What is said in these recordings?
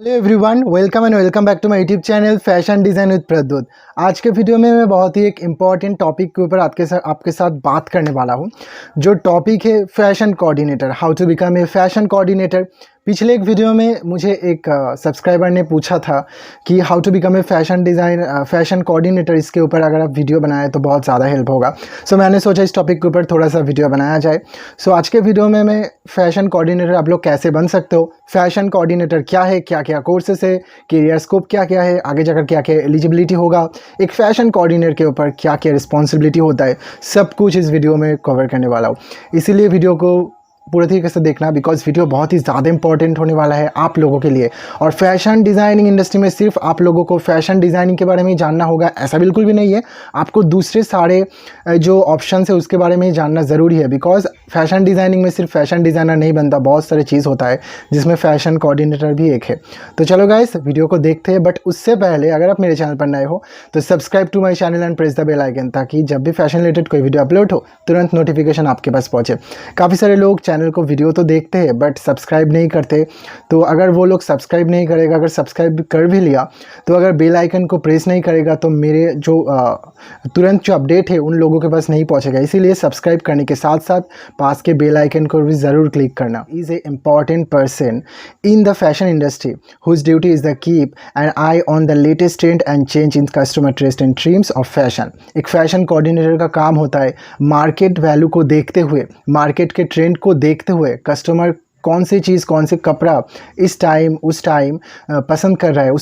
Hello everyone, welcome back to my YouTube channel fashion design with Pradyut. आज के video में मैं बहुत ही एक इम्पॉर्टेंट टॉपिक के ऊपर आपके साथ बात करने वाला हूँ। जो टॉपिक है fashion coordinator, how to become a fashion coordinator. पिछले एक वीडियो में मुझे एक सब्सक्राइबर ने पूछा था कि how to become a fashion coordinator, इसके ऊपर अगर आप वीडियो बनाएं तो बहुत ज़्यादा हेल्प होगा। सो मैंने सोचा इस टॉपिक के ऊपर थोड़ा सा वीडियो बनाया जाए। सो आज के वीडियो में मैं फैशन कोऑर्डिनेटर आप लोग कैसे बन सकते हो, फैशन कोऑर्डिनेटर क्या है, क्या क्या कोर्सेस है, करियर स्कोप क्या क्या है, आगे जाकर क्या क्या एलिजिबिलिटी होगा, एक फैशन कोऑर्डिनेटर के ऊपर क्या क्या रिस्पॉन्सिबिलिटी होता है, सब कुछ इस वीडियो में कवर करने वाला हूँ। इसीलिए वीडियो को पूरे तरीके से देखना, बिकॉज वीडियो बहुत ही ज़्यादा इंपॉर्टेंट होने वाला है आप लोगों के लिए। और फैशन डिज़ाइनिंग इंडस्ट्री में सिर्फ आप लोगों को फैशन डिज़ाइनिंग के बारे में ही जानना होगा ऐसा बिल्कुल भी नहीं है। आपको दूसरे सारे जो ऑप्शन है उसके बारे में ही जानना ज़रूरी है, बिकॉज फैशन डिज़ाइनिंग में सिर्फ फैशन डिज़ाइनर नहीं बनता, बहुत सारे चीज़ होता है जिसमें फैशन कोऑर्डिनेटर भी एक है। तो चलो गाइस वीडियो को देखते हैं, बट उससे पहले अगर आप मेरे चैनल पर नए हो तो subscribe to my channel and press the bell icon, ताकि जब भी फैशन रिलेटेड कोई वीडियो अपलोड हो तुरंत नोटिफिकेशन आपके पास पहुँचे। काफ़ी सारे लोग चैनल को वीडियो तो देखते हैं बट सब्सक्राइब नहीं करते, तो अगर वो लोग सब्सक्राइब नहीं करेगा, अगर सब्सक्राइब कर भी लिया तो अगर बेल आइकन को प्रेस नहीं करेगा तो मेरे जो तुरंत जो अपडेट है उन लोगों के पास नहीं पहुंचेगा। इसीलिए सब्सक्राइब करने के साथ साथ पास के बेल आइकन को भी ज़रूर क्लिक करना। Is a important person in the fashion industry whose duty is the keep and eye on the latest trend and change in customer taste and dreams of fashion. एक fashion coordinator का काम होता है market value को देखते हुए, market के trend को देखते हुए, कस्टमर कौन सी चीज़, कौन से कपड़ा इस टाइम उस टाइम पसंद कर रहा है,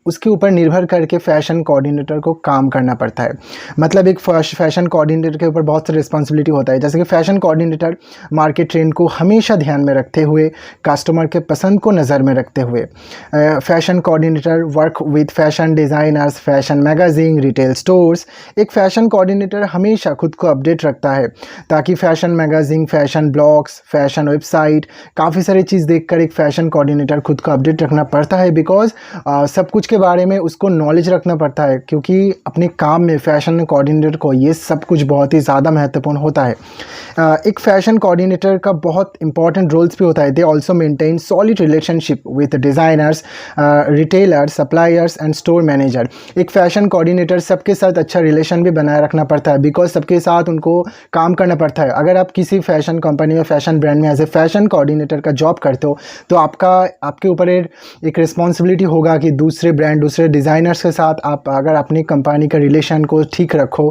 उसके ऊपर निर्भर करके फैशन कोऑर्डिनेटर को काम करना पड़ता है। मतलब एक फैशन कोऑर्डिनेटर के ऊपर बहुत सारी रिस्पॉन्सिबिलिटी होता है। जैसे कि फैशन कोऑर्डिनेटर मार्केट ट्रेंड को हमेशा ध्यान में रखते हुए, कस्टमर के पसंद को नज़र में रखते हुए, fashion coordinator work with fashion designers, fashion magazine, retail stores. एक फैशन कोऑर्डिनेटर हमेशा खुद को अपडेट रखता है ताकि fashion magazine, fashion blogs, fashion website, काफ़ी सारी चीज़ देखकर एक फैशन कोऑर्डिनेटर खुद को अपडेट रखना पड़ता है, बिकॉज सब कुछ के बारे में उसको नॉलेज रखना पड़ता है, क्योंकि अपने काम में फैशन कोऑर्डिनेटर को ये सब कुछ बहुत ही ज़्यादा महत्वपूर्ण होता है। एक फैशन कोऑर्डिनेटर का बहुत इंपॉर्टेंट रोल्स भी होता है। They also maintain solid relationship with designers, retailers, suppliers and store manager. एक फैशन कोऑर्डिनेटर सबके साथ अच्छा रिलेशन भी बनाए रखना पड़ता है, बिकॉज सबके साथ उनको काम करना पड़ता है। अगर आप किसी फैशन कंपनी या फैशन ब्रांड में एज ए फैशन कोऑर्डिनेटर का जॉब करते हो तो आपके ऊपर एक रिस्पॉन्सिबिलिटी होगा कि दूसरे ब्रांड, दूसरे डिज़ाइनर्स के साथ आप अगर अपनी कंपनी का रिलेशन को ठीक रखो,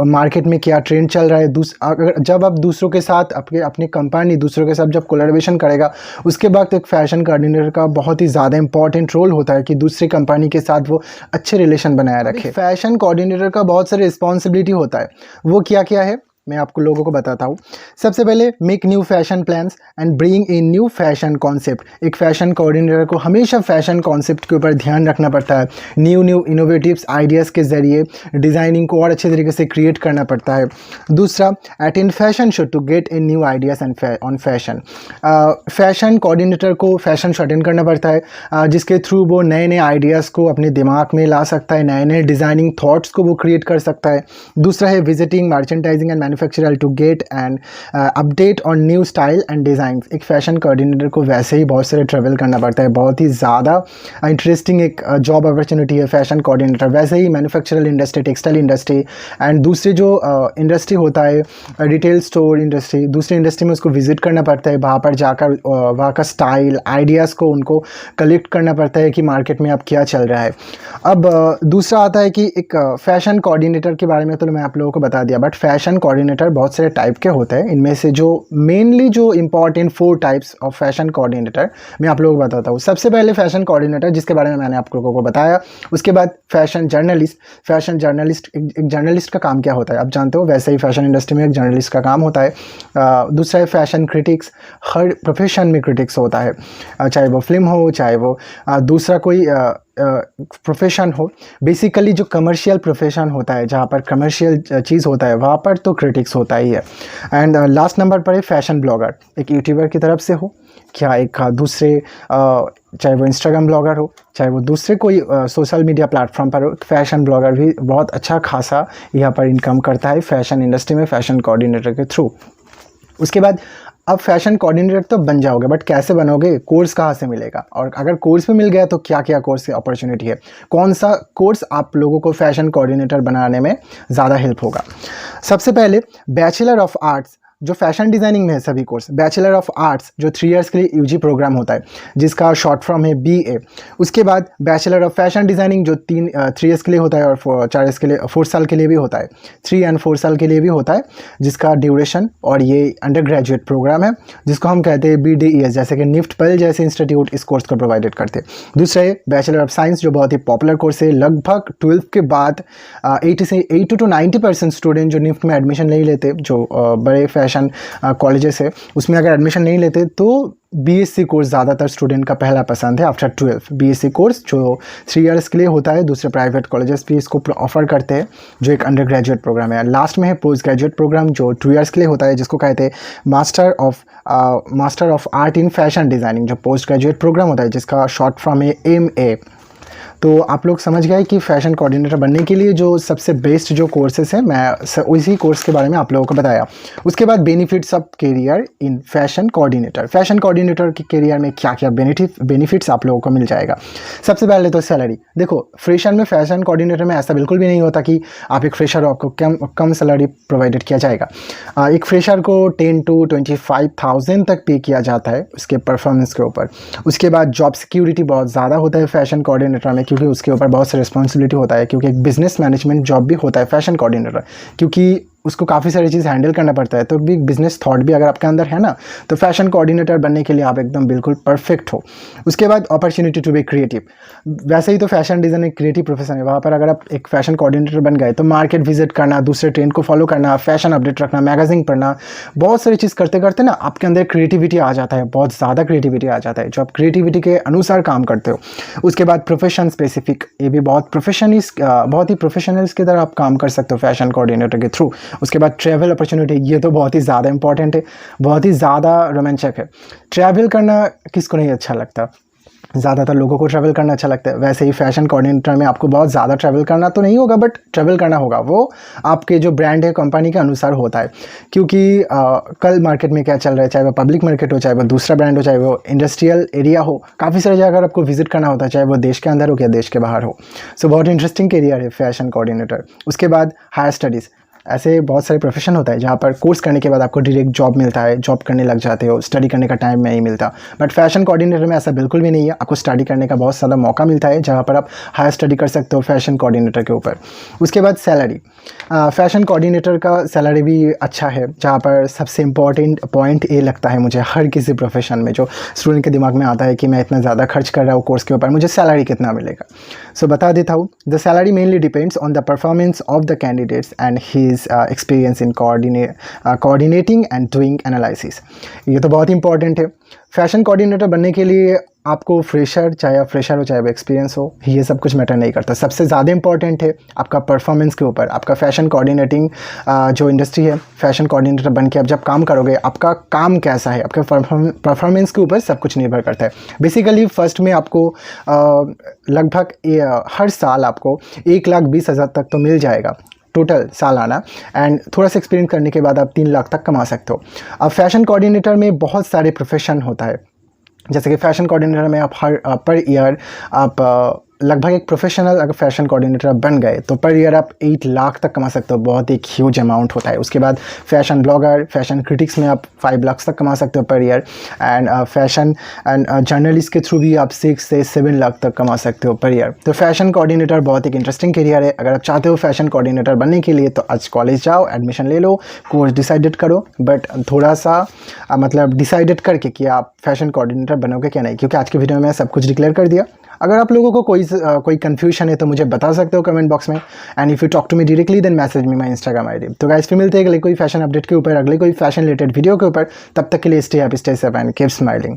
मार्केट में क्या ट्रेंड चल रहा है, जब आप दूसरों के साथ अपनी कंपनी दूसरों के साथ जब कोलैबोरेशन करेगा, उसके बाद एक फैशन कोऑर्डिनेटर का बहुत ही ज़्यादा इंपॉर्टेंट रोल होता है कि दूसरी कंपनी के साथ वो अच्छे रिलेशन बनाए रखे। फैशन कोऑर्डिनेटर का बहुत सारे रिस्पॉन्सिबिलिटी होता है, वो क्या क्या है मैं आपको लोगों को बताता हूँ। सबसे पहले make new fashion plans and bring in new fashion concept. एक फैशन कोऑर्डिनेटर को हमेशा फैशन कॉन्सेप्ट के ऊपर ध्यान रखना पड़ता है। न्यू इनोवेटिव्स आइडियाज़ के ज़रिए डिज़ाइनिंग को और अच्छे तरीके से क्रिएट करना पड़ता है। दूसरा, attend fashion show to get in new ideas and on fashion. Fashion coordinator को फैशन शो अटेंड करना पड़ता है, जिसके थ्रू वो नए नए आइडियाज़ को अपने दिमाग में ला सकता है, नए नए डिज़ाइनिंग थॉट्स को वो क्रिएट कर सकता है। दूसरा है visiting, merchandising and manufacturer to get and update on new style and design. एक फैशन कोऑर्डिनेटर को वैसे ही बहुत सारे ट्रैवल करना पड़ता है, बहुत ही ज़्यादा इंटरेस्टिंग एक जॉब अपॉर्चुनिटी है फैशन कोऑर्डिनेटर। वैसे ही मैन्युफैक्चरल इंडस्ट्री, टेक्सटाइल इंडस्ट्री एंड दूसरे जो इंडस्ट्री होता है, रिटेल स्टोर इंडस्ट्री, दूसरी इंडस्ट्री में उसको विजिट करना पड़ता है। वहाँ पर जाकर वहाँ का स्टाइल, आइडियाज़ को उनको कलेक्ट करना पड़ता है कि मार्केट में अब क्या चल रहा है। अब दूसरा आता है कि एक फैशन कोऑर्डिनेटर के बारे में तो मैं आप लोगों को बता दिया, बट फैशन कोऑर्डिनेटर बहुत सारे टाइप के होते हैं। इनमें से जो मेनली जो important 4 types of fashion coordinator मैं आप लोगों को बताता हूँ। सबसे पहले फैशन कोऑर्डिनेटर, जिसके बारे में मैंने आप लोगों को बताया। उसके बाद फैशन जर्नलिस्ट। फैशन जर्नलिस्ट, एक जर्नलिस्ट का काम क्या होता है आप जानते हो, वैसे ही फैशन इंडस्ट्री में एक जर्नलिस्ट का काम होता है। दूसरा है फैशन क्रिटिक्स। हर प्रोफेशन में क्रिटिक्स होता है, चाहे वो फिल्म हो, चाहे वो दूसरा कोई प्रोफेशन हो। बेसिकली जो कमर्शियल प्रोफेशन होता है, जहाँ पर कमर्शियल चीज़ होता है, वहाँ पर तो क्रिटिक्स होता ही है। एंड लास्ट नंबर पर है फैशन ब्लॉगर। एक यूट्यूबर की तरफ से हो, क्या एक दूसरे चाहे वो इंस्टाग्राम ब्लॉगर हो, चाहे वो दूसरे कोई सोशल मीडिया प्लेटफॉर्म पर हो, फैशन ब्लॉगर भी बहुत अच्छा खासा यहाँ पर इनकम करता है फैशन इंडस्ट्री में, फैशन कोऑर्डिनेटर के थ्रू। उसके बाद अब फैशन कोऑर्डिनेटर तो बन जाओगे, बट कैसे बनोगे, कोर्स कहाँ से मिलेगा, और अगर कोर्स भी मिल गया तो क्या क्या कोर्स की अपॉर्चुनिटी है, कौन सा कोर्स आप लोगों को फैशन कोऑर्डिनेटर बनाने में ज़्यादा हेल्प होगा। सबसे पहले बैचलर ऑफ आर्ट्स, जो फैशन डिज़ाइनिंग में है सभी कोर्स, बैचलर ऑफ आर्ट्स जो 3 इयर्स के लिए यूजी प्रोग्राम होता है जिसका शॉर्ट फॉर्म है BA। उसके बाद बैचलर ऑफ फैशन डिज़ाइनिंग जो 3 इयर्स के लिए होता है और 4 इयर्स के लिए 4 साल के लिए भी होता है, 3 एंड 4 साल के लिए भी होता है, जिसका ड्यूरेशन, और ये अंडर ग्रेजुएट प्रोग्राम है जिसको हम कहते हैं BDES, जैसे कि निफ्ट पल जैसे इंस्टीट्यूट इस कोर्स को प्रोवाइडेड करते हैं। दूसरा है बैचलर ऑफ साइंस जो बहुत ही पॉपुलर कोर्स है, लगभग 12th के बाद 80 to 90% स्टूडेंट जो निफ्ट में एडमिशन नहीं लेते, जो बड़े फैशन कॉलेजेस है उसमें अगर एडमिशन नहीं लेते तो BSc कोर्स ज़्यादातर स्टूडेंट का पहला पसंद है आफ्टर 12th। BSc कोर्स जो 3 इयर्स के लिए होता है, दूसरे प्राइवेट कॉलेजेस भी इसको ऑफर करते हैं, जो एक अंडर ग्रेजुएट प्रोग्राम है। लास्ट में है पोस्ट ग्रेजुएट प्रोग्राम जो 2 इयर्स के लिए होता है, जिसको कहते हैं master of art in fashion designing, जो पोस्ट ग्रेजुएट प्रोग्राम होता है जिसका शॉर्ट फॉर्म है MA। तो आप लोग समझ गए कि फ़ैशन कोऑर्डिनेटर बनने के लिए जो सबसे बेस्ट जो कोर्सेस हैं, मैं उसी कोर्स के बारे में आप लोगों को बताया। उसके बाद benefits of career in fashion coordinator, fashion coordinator के करियर में क्या क्या बेनिफिट्स आप लोगों को मिल जाएगा। सबसे पहले तो सैलरी। देखो फ्रेशर में फैशन कोऑर्डिनेटर में ऐसा बिल्कुल भी नहीं होता कि आप एक फ्रेशर हो आपको कम सैलरी प्रोवाइडेड किया जाएगा। एक फ्रेशर को 10 to 25,000 तक पे किया जाता है उसके परफॉर्मेंस के ऊपर। उसके बाद जॉब सिक्योरिटी बहुत ज़्यादा होता है फैशन कोऑर्डिनेटर में, क्योंकि उसके ऊपर बहुत सा रिस्पॉन्सिबिलिटी होता है, क्योंकि एक बिजनेस मैनेजमेंट जॉब भी होता है फैशन कोऑर्डिनेटर, क्योंकि उसको काफ़ी सारी चीज़ हैंडल करना पड़ता है। तो भी बिजनेस थॉट भी अगर आपके अंदर है ना, तो फैशन कोऑर्डिनेटर बनने के लिए आप एकदम बिल्कुल परफेक्ट हो। उसके बाद अपॉर्चुनिटी टू बी क्रिएटिव, वैसे ही तो फैशन डिज़ाइन एक क्रिएटिव प्रोफेशन है, वहाँ पर अगर आप एक फैशन कोऑर्डिनेटर बन गए तो मार्केट विजिट करना, दूसरे ट्रेंड को फॉलो करना, फैशन अपडेट रखना, मैगजीन पढ़ना, बहुत सारी चीज़ करते करते ना आपके अंदर क्रिएटिविटी आ जाता है, बहुत ज़्यादा क्रिएटिविटी आ जाता है, जो आप क्रिएटिविटी के अनुसार काम करते हो। उसके बाद प्रोफेशन स्पेसिफिक, ये भी बहुत ही प्रोफेशनल्स की तरह आप काम कर सकते हो फैशन कोऑर्डिनेटर के थ्रू। उसके बाद ट्रैवल अपॉर्चुनिटी, ये तो बहुत ही ज़्यादा इंपॉर्टेंट है, बहुत ही ज़्यादा रोमांचक है। ट्रैवल करना किसको नहीं अच्छा लगता, ज़्यादातर लोगों को ट्रैवल करना अच्छा लगता है। वैसे ही फैशन कोऑर्डिनेटर में आपको बहुत ज़्यादा ट्रैवल करना तो नहीं होगा, बट ट्रैवल करना होगा, वो आपके जो ब्रांड है कंपनी के अनुसार होता है, क्योंकि कल मार्केट में क्या चल रहा है, चाहे वो पब्लिक मार्केट हो, चाहे वो दूसरा ब्रांड हो, चाहे वो इंडस्ट्रियल एरिया हो, काफ़ी सारी जगह आपको विजिट करना होता है, चाहे वो देश के अंदर हो या देश के बाहर हो। सो बहुत इंटरेस्टिंग करियर है फैशन कोऑर्डिनेटर। उसके बाद हायर स्टडीज़, ऐसे बहुत सारे प्रोफेशन होता है जहाँ पर कोर्स करने के बाद आपको डायरेक्ट जॉब मिलता है, जॉब करने लग जाते हो, स्टडी करने का टाइम नहीं मिलता। बट फैशन कोऑर्डिनेटर में ऐसा बिल्कुल भी नहीं है, आपको स्टडी करने का बहुत ज़्यादा मौका मिलता है, जहाँ पर आप हायर स्टडी कर सकते हो फैशन कोऑर्डिनेटर के ऊपर। उसके बाद सैलरी, फैशन कोऑर्डिनेटर का सैलरी भी अच्छा है, जहाँ पर सबसे इम्पॉर्टेंट पॉइंट ये लगता है मुझे हर किसी प्रोफेशन में, जो स्टूडेंट के दिमाग में आता है कि मैं इतना ज़्यादा खर्च कर रहा हूँ कोर्स के ऊपर, मुझे सैलरी कितना मिलेगा। सो बता देता हूँ, the salary mainly depends on the performance of the candidates and his experience in coordinating and doing analysis. ये तो बहुत इंपॉर्टेंट है। फैशन कोऑर्डिनेटर बनने के लिए आपको फ्रेशर, चाहे आप फ्रेशर हो चाहे वो एक्सपीरियंस हो, ये सब कुछ मैटर नहीं करता। सबसे ज़्यादा इंपॉर्टेंट है आपका परफॉर्मेंस के ऊपर, आपका फैशन कोऑर्डिनेटिंग जो इंडस्ट्री है, फैशन कोऑर्डिनेटर बन के आप जब काम करोगे, आपका काम कैसा है, आपके परफॉर्मेंस के ऊपर सब कुछ निर्भर करता है। बेसिकली फर्स्ट में आपको लगभग हर साल आपको 1,20,000 तक तो मिल जाएगा टोटल सालाना, एंड थोड़ा सा एक्सपीरियंस करने के बाद आप 3 लाख तक कमा सकते हो। अब फैशन कोऑर्डिनेटर में बहुत सारे प्रोफेशन होता है, जैसे कि फैशन कोऑर्डिनेटर में आप पर ईयर आप लगभग एक प्रोफेशनल अगर फैशन कोऑर्डिनेटर बन गए तो पर ईयर आप 8 लाख तक कमा सकते हो, बहुत एक ह्यूज अमाउंट होता है। उसके बाद फैशन ब्लॉगर, फैशन क्रिटिक्स में आप 5 लाख तक कमा सकते हो per year, and fashion and journalist के थ्रू भी आप 6 से 7 लाख तक कमा सकते हो पर ईयर। तो फैशन कोऑर्डिनेटर बहुत एक इंटरेस्टिंग करियर है। अगर आप चाहते हो फैशन कोऑर्डिनेटर बनने के लिए तो आज कॉलेज जाओ, एडमिशन ले लो, कोर्स डिसाइडेड करो, बट थोड़ा सा मतलब डिसाइडेड करके कि आप फैशन कोऑर्डिनेटर बनोगे क्या नहीं, क्योंकि आज की वीडियो में सब कुछ डिक्लेयर कर दिया। अगर आप लोगों को कोई कन्फ्यूजन है तो मुझे बता सकते हो कमेंट बॉक्स में, and if you talk to me directly then message me my Instagram ID. तो गाइस फिर मिलते हैं अगले कोई फैशन अपडेट के ऊपर, अगले कोई फैशन रिलेटेड वीडियो के ऊपर। तब तक के लिए stay happy, stay safe and keep smiling.